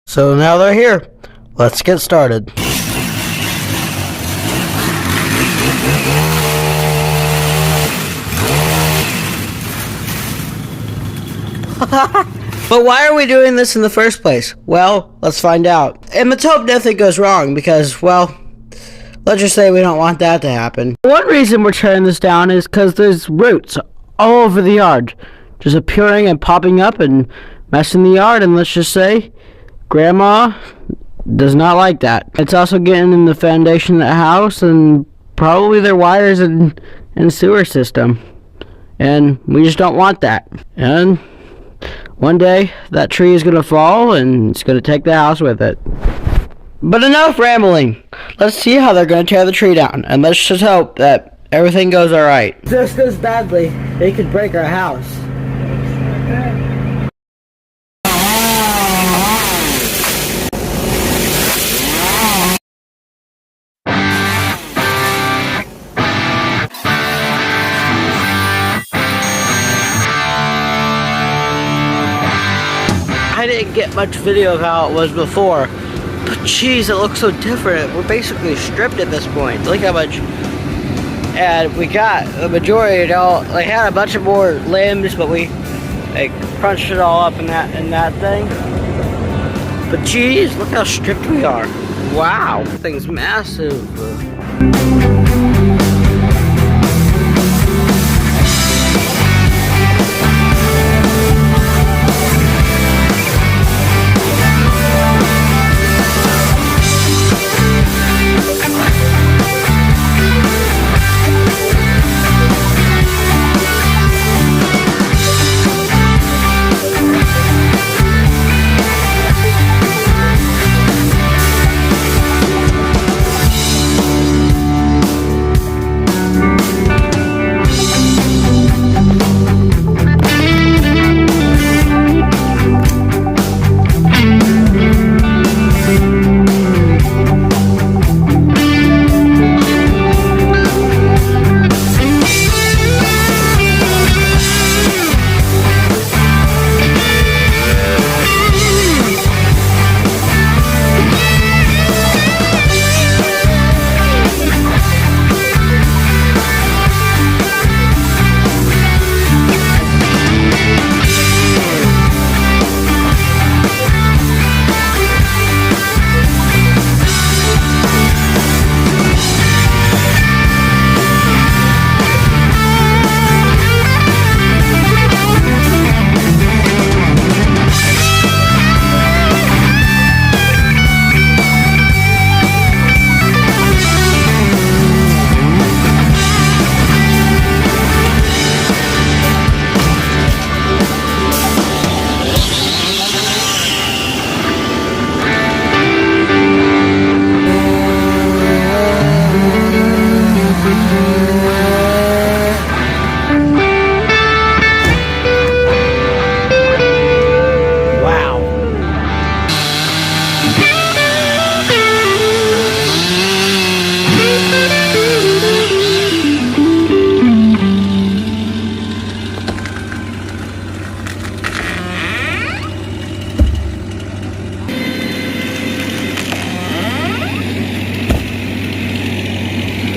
So now they're here. Let's get started. But why are we doing this in the first place? Well, let's find out. And let's hope nothing goes wrong because, well, let's just say we don't want that to happen. One reason we're tearing this down is because there's roots all over the yard, just appearing and popping up and messing the yard, and let's just say Grandma does not like that. It's also getting in the foundation of the house and probably their wires and sewer system. And we just don't want that. And one day, that tree is going to fall, and it's going to take the house with it. But enough rambling. Let's see how they're going to tear the tree down, and let's just hope that everything goes alright. If this goes badly, they could break our house. I didn't get much video of how it was before, but jeez, it looks so different. We're basically stripped at this point. Look how much, and we got the majority. It all, like, had a bunch of more limbs, but we like crunched it all up in that thing. But jeez, look how stripped we are. Wow, this thing's massive.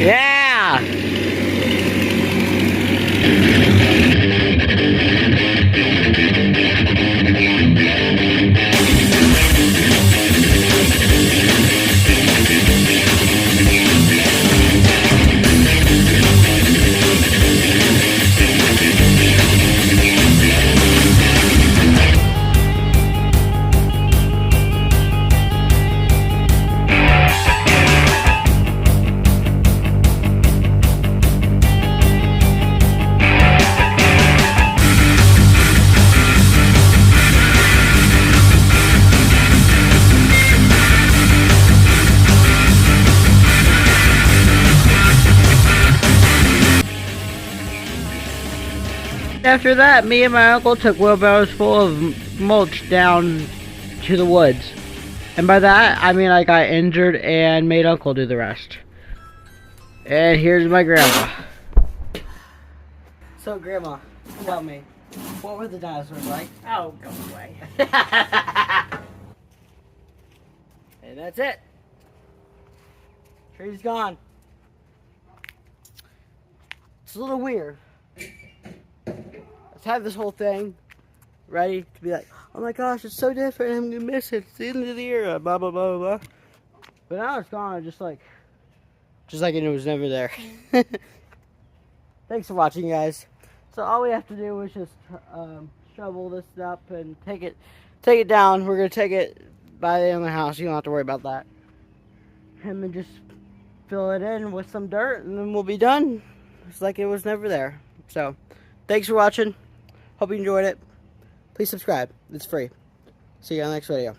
Yeah! After that, me and my uncle took wheelbarrows full of mulch down to the woods. And by that, I mean I got injured and made Uncle do the rest. And here's my grandma. So, Grandma, tell me, what were the dinosaurs like? Oh, go away. And that's it. Tree's gone. It's a little weird. Let's have this whole thing ready to be like, oh my gosh, it's so different, I'm gonna miss it. It's the end of the era, blah blah blah blah. But now it's gone, just like it was never there. Thanks for watching, guys. So all we have to do is just shovel this up and take it down. We're gonna take it by the end of the house. You don't have to worry about that. And then just fill it in with some dirt, and then we'll be done. It's like it was never there. So, thanks for watching. Hope you enjoyed it. Please subscribe. It's free. See you on the next video.